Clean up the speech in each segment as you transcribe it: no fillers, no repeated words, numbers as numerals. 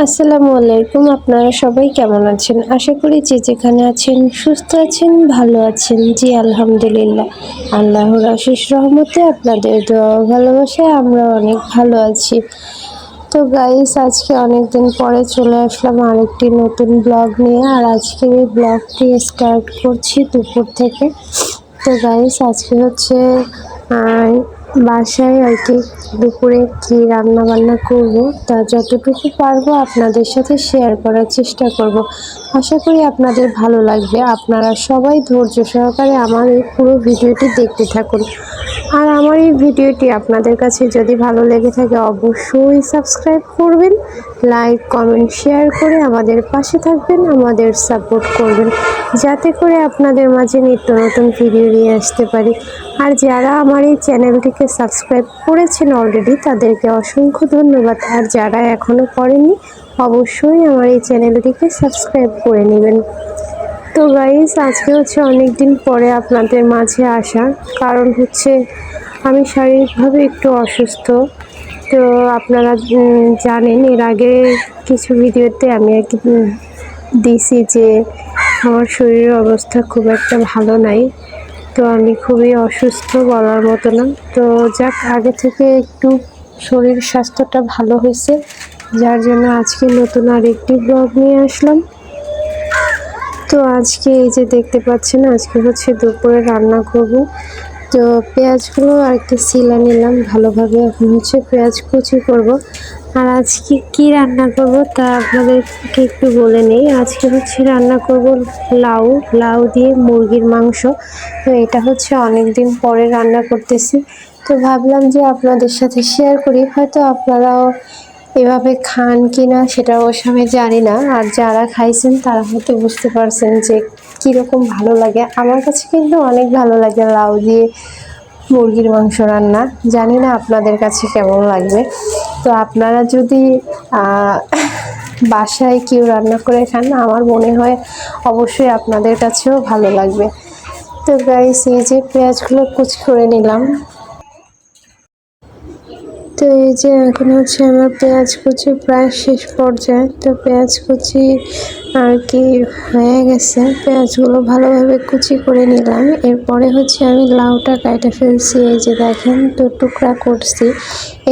আসসালামু আলাইকুম। আপনারা সবাই কেমন আছেন? আশা করি যে যেখানে আছেন সুস্থ আছেন, ভালো আছেন। জি আলহামদুলিল্লাহ। আল্লাহর অশেষ রহমতে আপনাদের দোয়া ও ভালোবাসায় আমরা অনেক ভালো আছি। তো গাইস, আজকে অনেকদিন পরে চলে আসলাম আরেকটি নতুন ব্লগ নিয়ে। আর আজকের এই ব্লগটি স্টার্ট করছি দুপুর থেকে। তো গাইস, আজকে হচ্ছে বাসায় আর কি দুপুরে কি রান্না বান্না করব তা যতটুকু পারবো আপনাদের সাথে শেয়ার করার চেষ্টা করব। আশা করি আপনাদের ভালো লাগবে। আপনারা সবাই ধৈর্য সহকারে আমার এই পুরো ভিডিওটি দেখতে থাকুন। আর আমার এই ভিডিওটি আপনাদের কাছে যদি ভালো লেগে থাকে অবশ্যই সাবস্ক্রাইব করবেন, লাইক কমেন্ট শেয়ার করে আমাদের পাশে থাকবেন, আমাদের সাপোর্ট করবেন, যাতে করে আপনাদের মাঝে নিত্য নতুন ভিডিও নিয়ে আসতে পারি। আর যারা আমার এই চ্যানেলটিকে সাবস্ক্রাইব করেছেন অলরেডি তাদেরকে অসংখ্য ধন্যবাদ। আর যারা এখনও করেননি অবশ্যই আমার এই চ্যানেলটিকে সাবস্ক্রাইব করে নেবেন। তো গাইস, আজকে হচ্ছে অনেক দিন পরে আপনাদের মাঝে আসা, কারণ হচ্ছে আমি শারীরিকভাবে একটু অসুস্থ। তো আপনারা জানেন, এর আগে কিছু ভিডিওতে আমি আর কি দিছি যে আমার শরীরের অবস্থা খুব একটা ভালো নাই। তো আমি খুবই অসুস্থ, বলার মতো না। তো যাক, আগে থেকে একটু শরীর স্বাস্থ্যটা ভালো হয়েছে, যার জন্য আজকে নতুন আরেকটি ব্লগ নিয়ে আসলাম। তো আজকে এই যে দেখতে পাচ্ছেন, আজকে হচ্ছে দুপুরে রান্না করব। তো পেঁয়াজগুলো আর কি ছিলে নিলাম ভালোভাবে, এখন হচ্ছে পেঁয়াজ কুচি করব। আর আজকে কি রান্না করব তা আপনাদেরকে একটু বলে নেই। আজকে হচ্ছে রান্না করব লাউ লাউ দিয়ে মুরগির মাংস। তো এটা হচ্ছে অনেক দিন পরে রান্না করতেছি, তো ভাবলাম যে আপনাদের সাথে শেয়ার করি। হয়তো আপনারাও এভাবে খান কিনা সেটা অবশ্য আমি জানি না। আর যারা খাইছেন তারা হয়তো বুঝতে পারছেন যে কীরকম ভালো লাগে। আমার কাছে কিন্তু অনেক ভালো লাগে লাউ দিয়ে মুরগির মাংস রান্না। জানি না আপনাদের কাছে কেমন লাগবে। তো আপনারা যদি বাসায় কেউ রান্না করে খান, আমার মনে হয় অবশ্যই আপনাদের কাছেও ভালো লাগবে। তো গাইস, এই যে পেঁয়াজগুলো কুচি করে নিলাম। তো এই যে এখন হচ্ছে আমার পেঁয়াজ কুচি প্রায় শেষ পর্যায়ে। তো পেঁয়াজ কুচি আর কি হয়ে গেছে, পেঁয়াজগুলো ভালোভাবে কুচি করে নিলাম। এরপরে হচ্ছে আমি লাউটা কাটে ফেলছি, এই যে দেখেন, তো টুকরা করছি।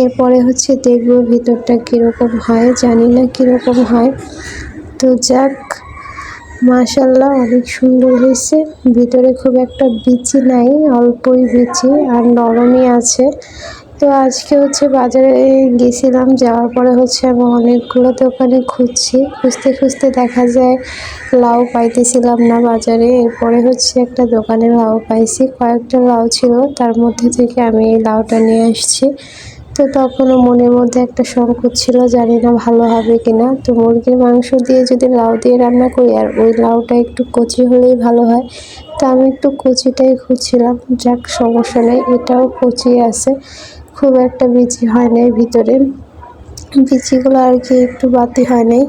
এরপরে হচ্ছে দেখবো ভিতরটা কীরকম হয়, জানি না কীরকম হয়। তো যাক, মাশাল্লাহ অনেক সুন্দর হয়েছে। ভিতরে খুব একটা বিচি নাই, অল্পই বিচি আর নরমই আছে। তো আজকে হচ্ছে বাজারে গেছিলাম, যাওয়ার পরে হচ্ছে আমি অনেকগুলো দোকানে খুঁজতে খুঁজতে দেখা যায় লাউ পাইতেছিলাম না বাজারে। এরপরে হচ্ছে একটা দোকানে লাউ পাইছি, কয়েকটা লাউ ছিল, তার মধ্যে থেকে আমি এই লাউটা নিয়ে আসছি। তো তখনও মনের মধ্যে একটা সংকোচ ছিল, জানি না ভালো হবে কিনা। তো মুরগির মাংস দিয়ে যদি লাউ দিয়ে রান্না করি, আর ওই লাউটা একটু কচি হলেই ভালো হয়। তো আমি একটু কচিটাই খুঁজছিলাম। যাক, সমস্যা নেই, এটাও কচি আছে, খুব একটা বিচি হয় নাই ভিতরে, বিচিগুলো আর কি একটু বাতি হয় নাই।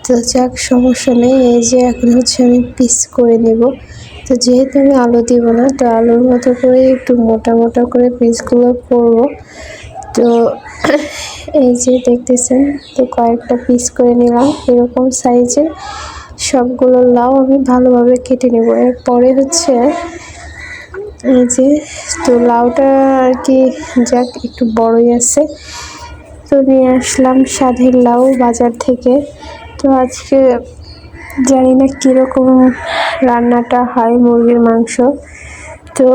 তো যাক, সমস্যা নেই। এই যে এখন হচ্ছে আমি পিস করে নেব। তো যেহেতু আমি আলু দিব না, তো আলুর মতো করে একটু মোটা মোটা করে পিসগুলো করব। তো এই যে দেখতেছেন, তো কয়েকটা পিস করে নিলাম এরকম সাইজের। সবগুলো লাউ আমি ভালোভাবে কেটে নেব। এরপরে হচ্ছে এই যে, তো লাউটা আর কি যাক একটু বড়ই আছে, তো নিয়ে আসলাম স্বাদের লাউ বাজার থেকে। তো আজকে জানি না কীরকম রান্নাটা হয় মুরগির মাংস। তো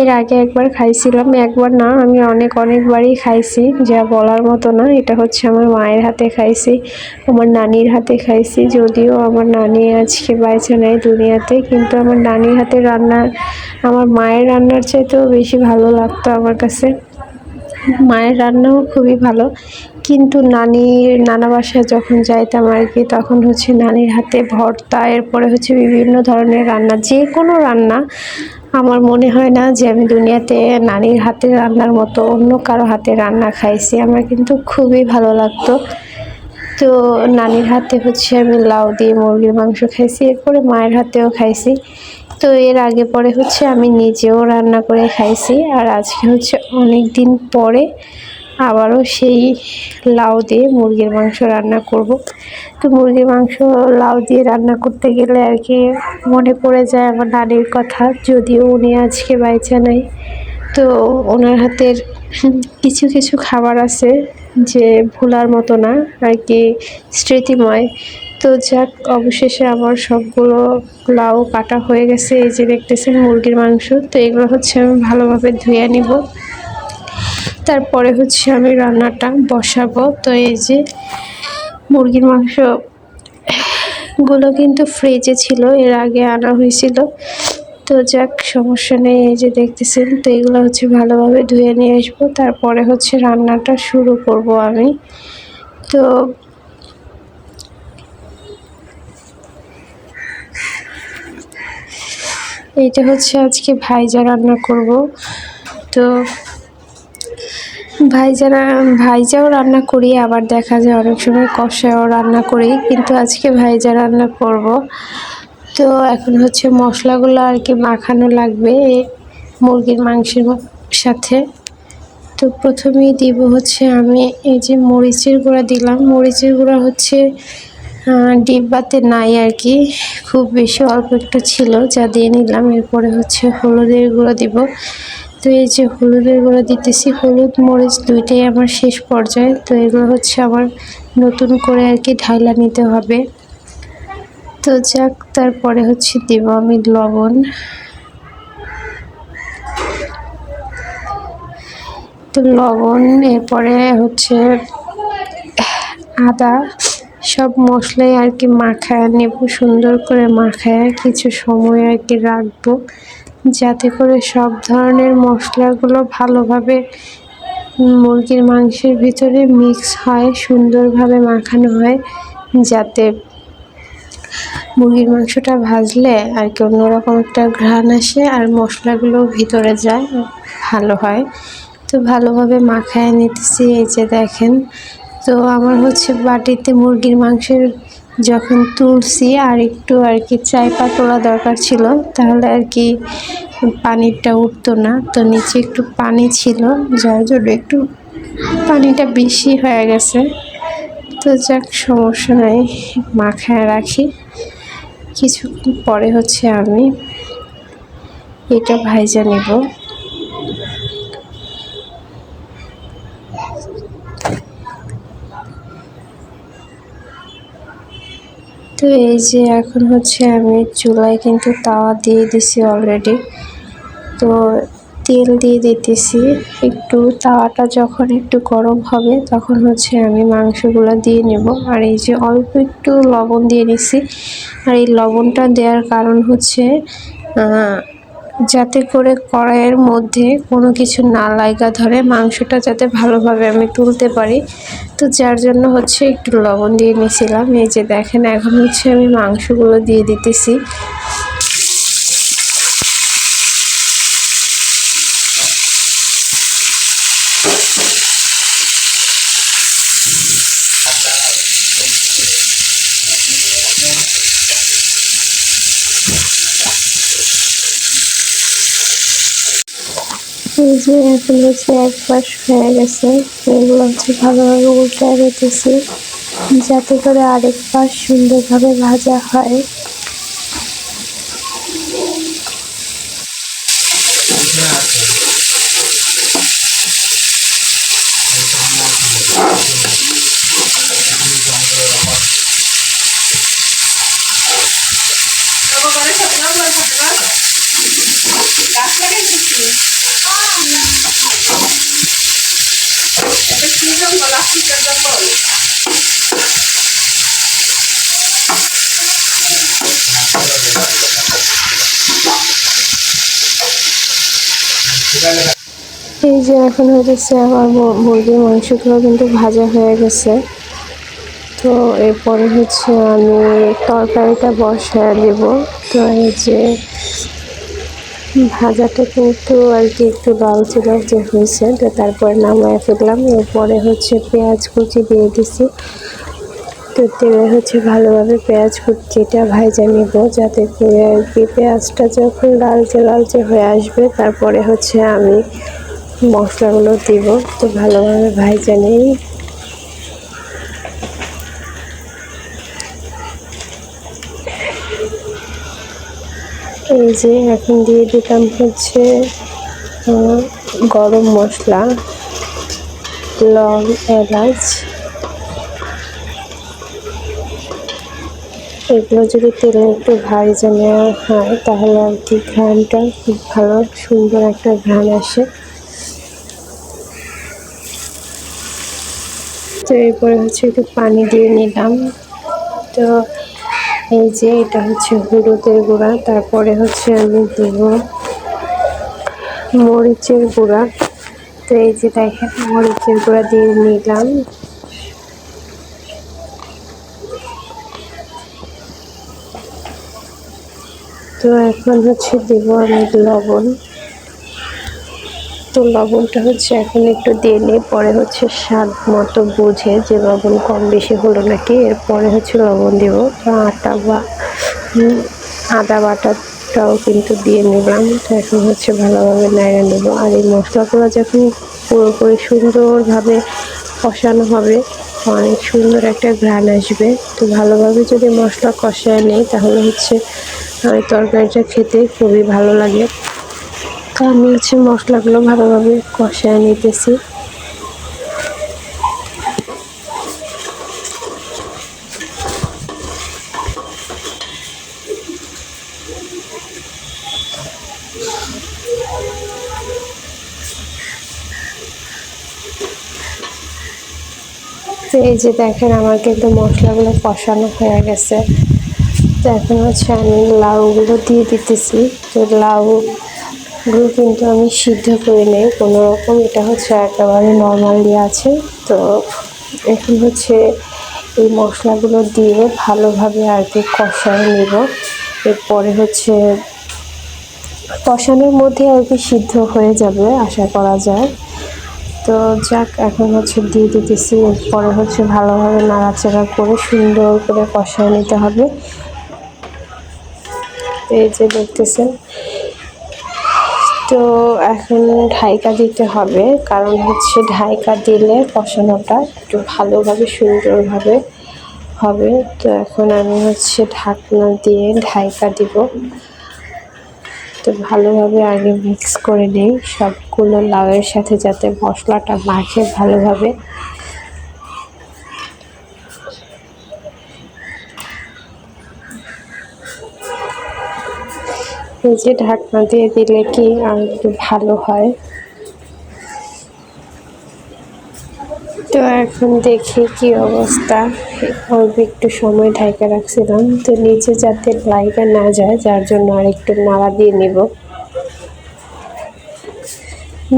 এর আগে একবার খাইছিলাম, একবার না আমি অনেকবারই খাইছি, যা বলার মতো না। এটা হচ্ছে আমার মায়ের হাতে খাইছি, আমার নানির হাতে খাইছি। যদিও আমার নানি আজকে বাইচা নেই দুনিয়াতে, কিন্তু আমার নানির হাতে রান্না আমার মায়ের রান্নার চাইতেও বেশি ভালো লাগতো আমার কাছে। মায়ের রান্নাও খুবই ভালো, কিন্তু নানা বাসায় যখন যাইতাম আর কি, তখন হচ্ছে নানির হাতে ভর্তা, এরপরে হচ্ছে বিভিন্ন ধরনের রান্না, যে কোনো রান্না, আমার মনে হয় না যে আমি দুনিয়াতে নানির হাতের রান্নার মতো অন্য কারো হাতে রান্না খাইছি। আমার কিন্তু খুবই ভালো লাগতো। তো নানির হাতে হচ্ছে আমি লাউ দিয়ে মুরগির মাংস খাইছি, এরপরে মায়ের হাতেও খাইছি। তো এর আগে পরে হচ্ছে আমি নিজেও রান্না করে খাইছি। আর আজকে হচ্ছে অনেক দিন পরে আবারও সেই লাউ দিয়ে মুরগির মাংস রান্না করব। তো মুরগির মাংস লাউ দিয়ে রান্না করতে গেলে আর কি মনে পড়ে যায় আমার নানির কথা, যদিও উনি আজকে বাইচা নাই। তো ওনার হাতের কিছু কিছু খাবার আছে যে ভোলার মতো না আর কি, স্মৃতিময়। তো যাক, অবশেষে আমার সবগুলো লাউ কাটা হয়ে গেছে। এই যে দেখতেছেন মুরগির মাংস, তো এগুলো হচ্ছে আমি ভালোভাবে ধুয়ে নিব। তারপরে হচ্ছে আমি রান্নাটা বসাবো। তো এই যে মুরগির মাংস গুলো কিন্তু ফ্রিজে ছিল, এর আগে আনা হয়েছিল। তো যাক, সমস্যা নেই। এই যে দেখতেছেন, তো এগুলো হচ্ছে ভালোভাবে ধুয়ে নিয়ে আসবো। তারপরে হচ্ছে রান্নাটা শুরু করব আমি। তো এইটা হচ্ছে আজকে ভাইজা রান্না করব। তো ভাইজাও রান্না করি, আবার দেখা যায় অনেক সময় কষাও রান্না করি, কিন্তু আজকে ভাইজা রান্না করব। তো এখন হচ্ছে মশলাগুলো আর কি মাখানো লাগবে মুরগির মাংসের সাথে। তো প্রথমেই দিব হচ্ছে আমি এই যে মরিচের গুঁড়া দিলাম। মরিচের গুঁড়া হচ্ছে ডিব্বাতে নাই আর কি, খুব বেশি অল্প একটু ছিল যা দিয়ে নিলাম। এরপরে হচ্ছে হলুদের গুঁড়ো দিব। তো এই যে হলুদের গুঁড়ো দিতেছি, হলুদ মরিচ দুইটাই আমার শেষ পর্যায়ে। তো এগুলো হচ্ছে আমার নতুন করে আর কি ঢাইলা নিতে হবে। তো যাক, তারপরে হচ্ছে দিব আমি লবণ। তো লবণ, এরপরে হচ্ছে আদা, সব মশলাই আর কি মাখায় নেব। সুন্দর করে মাখায় কিছু সময় আর কি রাখবো, যাতে করে সব ধরনের মশলাগুলো ভালোভাবে মুরগির মাংসের ভিতরে মিক্স হয়, সুন্দরভাবে মাখানো হয়, যাতে মুরগির মাংসটা ভাজলে আর কি অন্যরকম একটা ঘ্রাণ আসে আর মশলাগুলো ভিতরে যায়, ভালো হয়। তো ভালোভাবে মাখায় নিতেছি। এই যে দেখেন, তো আমার হচ্ছে বাটিতে মুরগির মাংসের যখন তুলছি আর একটু আর কি চাইপা তোলা দরকার ছিল, তাহলে আর কি পানিটা উঠতো না। তো নিচে একটু পানি ছিল, যার জন্য একটু পানিটা বেশি হয়ে গেছে। তো যাক, সমস্যা নাই, মাখায় রাখি। কিছুক্ষণ পরে হচ্ছে আমি এটা ভাইজা নেব। তো এই যে এখন হচ্ছে আমি চুলায় কিন্তু তাওয়া দিয়ে দিছি অলরেডি। তো তেল দিয়ে দিতেছি একটু। তাওয়াটা যখন একটু গরম হবে তখন হচ্ছে আমি মাংসগুলো দিয়ে নেব। আর এই যে অল্প একটু লবণ দিয়ে নিছি। আর এই লবণটা দেওয়ার কারণ হচ্ছে যাতে করে কড়াইয়ের মধ্যে কোনো কিছু না লাগা ধরে, মাংসটা যাতে ভালোভাবে আমি তুলতে পারি। তো যার জন্য হচ্ছে একটু লবণ দিয়ে নিয়েছিলাম। এই যে দেখেন, এখন হচ্ছে আমি মাংসগুলো দিয়ে দিতেছি। এই যে এখন হচ্ছে এক পাশ হয়ে গেছে, এগুলো হচ্ছে ভালোভাবে উল্টায় রেখেছি, যাতে করে আরেক পাশ সুন্দরভাবে ভাজা হয়। এই যে এখন হচ্ছে আমার মুরগির মাংসগুলো কিন্তু ভাজা হয়ে গেছে। তো এরপরে হচ্ছে আমি তরকারিটা বসায় দেব। তো এই যে ভাজাটা কিন্তু আর কি একটু লালচে লালচে হয়েছে, তো তারপরে নামায় ফেললাম। এরপরে হচ্ছে পেঁয়াজ কুচি দিয়ে দিছি। তো তেলে হচ্ছে ভালোভাবে পেঁয়াজ কুচিটা ভাজা নেব, যাতে করে আর কি পেঁয়াজটা যখন লালচে লালচে হয়ে আসবে, তারপরে হচ্ছে আমি মশলাগুলো দিব। তো ভালোভাবে ভাজা নেই। এই যে এখন দিয়ে দিলাম হচ্ছে গরম মশলা, লং, এলাচ। এগুলো যদি তেলে একটু ভাজা নেওয়া হয় তাহলে আর কি ঘ্রাণটা খুব ভালো সুন্দর একটা ঘ্রাণ আসে। তো এরপরে হচ্ছে একটু পানি দিয়ে নিলাম। তো এই যে এটা হচ্ছে হলুদের গুঁড়া, তারপরে হচ্ছে আমি দেব মরিচের গুঁড়া। তো এই যে দেখেন মরিচের গুঁড়া দিয়ে নিলাম। তো এখন হচ্ছে দেব আমি লবণ। তো লবণটা হচ্ছে এখন একটু দিয়ে নিই, পরে হচ্ছে স্বাদ মতো বুঝে যে লবণ কম বেশি হলো নাকি, এরপরে হচ্ছে লবণ দেব। তো আদা বাটাটাও কিন্তু দিয়ে নিলাম। তো এখন হচ্ছে ভালোভাবে নাড়া নেব। আর এই মশলাগুলো যখন পুরোপুরি সুন্দরভাবে কষানো হবে অনেক সুন্দর একটা ঘ্রাণ আসবে। তো ভালোভাবে যদি মশলা কষায় নেই তাহলে হচ্ছে তরকারিটা খেতে খুবই ভালো লাগে। তো আমি হচ্ছে মশলাগুলো ভালোভাবে কষায় নিতেছি। তো এই যে দেখেন আমার কিন্তু মশলাগুলো কষানো হয়ে গেছে। তো এখন হচ্ছে আমি লাউগুলো দিয়ে দিতেছি। তো লাউগুলো কিন্তু আমি সিদ্ধ করে নেই কোনো রকম, এটা হচ্ছে একেবারে নর্মালি আছে। তো এখন হচ্ছে এই মশলাগুলো দিয়ে ভালোভাবে আর কি কষায় নেব। এরপরে হচ্ছে কষানোর মধ্যে আর কি সিদ্ধ হয়ে যাবে আশা করা যায়। তো যাক এখন হচ্ছে দিয়ে দিতেছি। এরপরে হচ্ছে ভালোভাবে নাড়াচাড়া করে সুন্দর করে কষায় নিতে হবে। এই যে দেখতেছেন। তো এখন ঢাইকা দিতে হবে, কারণ হচ্ছে ঢাইকা দিলে কষানোটা একটু ভালোভাবে সুন্দরভাবে হবে। তো এখন আমি হচ্ছে ঢাকনা দিয়ে ঢাইকা দিব। তো ভালোভাবে আগে মিক্স করে নিই সবগুলো লাউয়ের সাথে যাতে মশলাটা মাখে ভালোভাবে। এই যে ঢাকনা দিয়ে দিলে কি আর একটু ভালো হয়। তো এখন দেখি কি অবস্থা। অল্প একটু সময় ঢাকা রাখছিলাম, তো নিচে যাতে লাইটা না যায় যার জন্য আর একটু নাড়া দিয়ে নিব।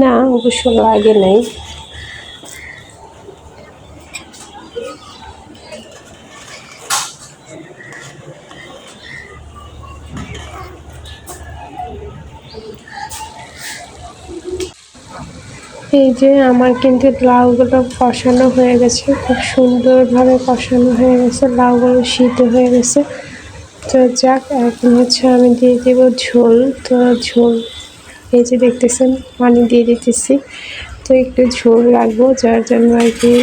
না অবশ্য লাগে নাই। এই যে আমার কিন্তু লাউগুলো কষানো হয়ে গেছে, খুব সুন্দরভাবে কষানো হয়ে গেছে, লাউগুলো সিদ্ধ হয়ে গেছে। তো যাক এখন হচ্ছে আমি দিয়ে দেব ঝোল। তো ঝোল এই যে দেখতেছেন পানি দিয়ে দিতেছি। তো একটু ঝোল রাখবো যার জন্য আর কি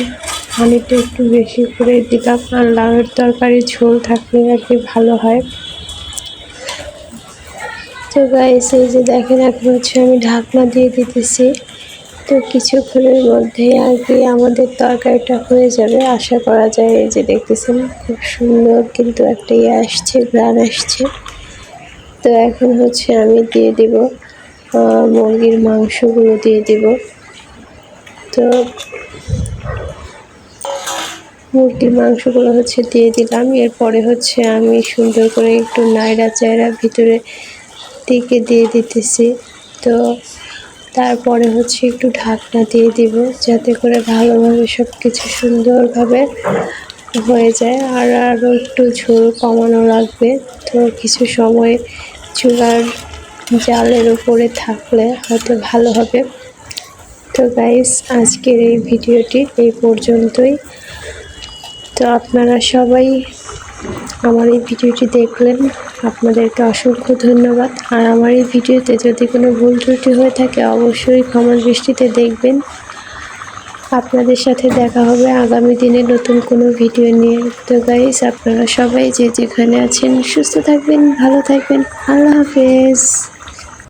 পানিটা একটু বেশি করে দিলাম। আর লাউয়ের তরকারি ঝোল থাকলে আর কি ভালো হয়। তো গাইস এই যে দেখেন এখন হচ্ছে আমি ঢাকনা দিয়ে দিতেছি। তো কিছুক্ষণের মধ্যেই আর কি আমাদের তরকারিটা হয়ে যাবে আশা করা যায়। এই যে দেখতেছেন খুব সুন্দর কিন্তু একটা আসছে, ঘ্রাণ আসছে। তো এখন হচ্ছে আমি দিয়ে দিব মুরগির মাংসগুলো দিয়ে দিব। তো মুরগির মাংসগুলো হচ্ছে দিয়ে দিলাম। এরপরে হচ্ছে আমি সুন্দর করে একটু নাড়াচাড়া ভিতরে দিকে দিয়ে দিতেছি। তো তারপরে হচ্ছে একটু ঢাকনা দিয়ে দিব যাতে করে ভালোভাবে সব কিছু সুন্দরভাবে হয়ে যায়। আর আরও একটু ঝোল কমানো লাগবে। তো কিছু সময় চুলার জালের উপরে থাকলে হয়তো ভালো হবে। তো গাইস আজকের এই ভিডিওটি এই পর্যন্তই। তো আপনারা সবাই আমার এই ভিডিওটি দেখলেন, আপনাদেরকে অসংখ্য ধন্যবাদ। আর আমার এই ভিডিওতে যদি কোনো ভুল ত্রুটি হয়ে থাকে অবশ্যই ক্ষমার দৃষ্টিতে দেখবেন। আপনাদের সাথে দেখা হবে আগামী দিনে নতুন কোনো ভিডিও নিয়ে। তো গাইস, আপনারা সবাই যে যেখানে আছেন সুস্থ থাকবেন, ভালো থাকবেন। আল্লাহ হাফেজ।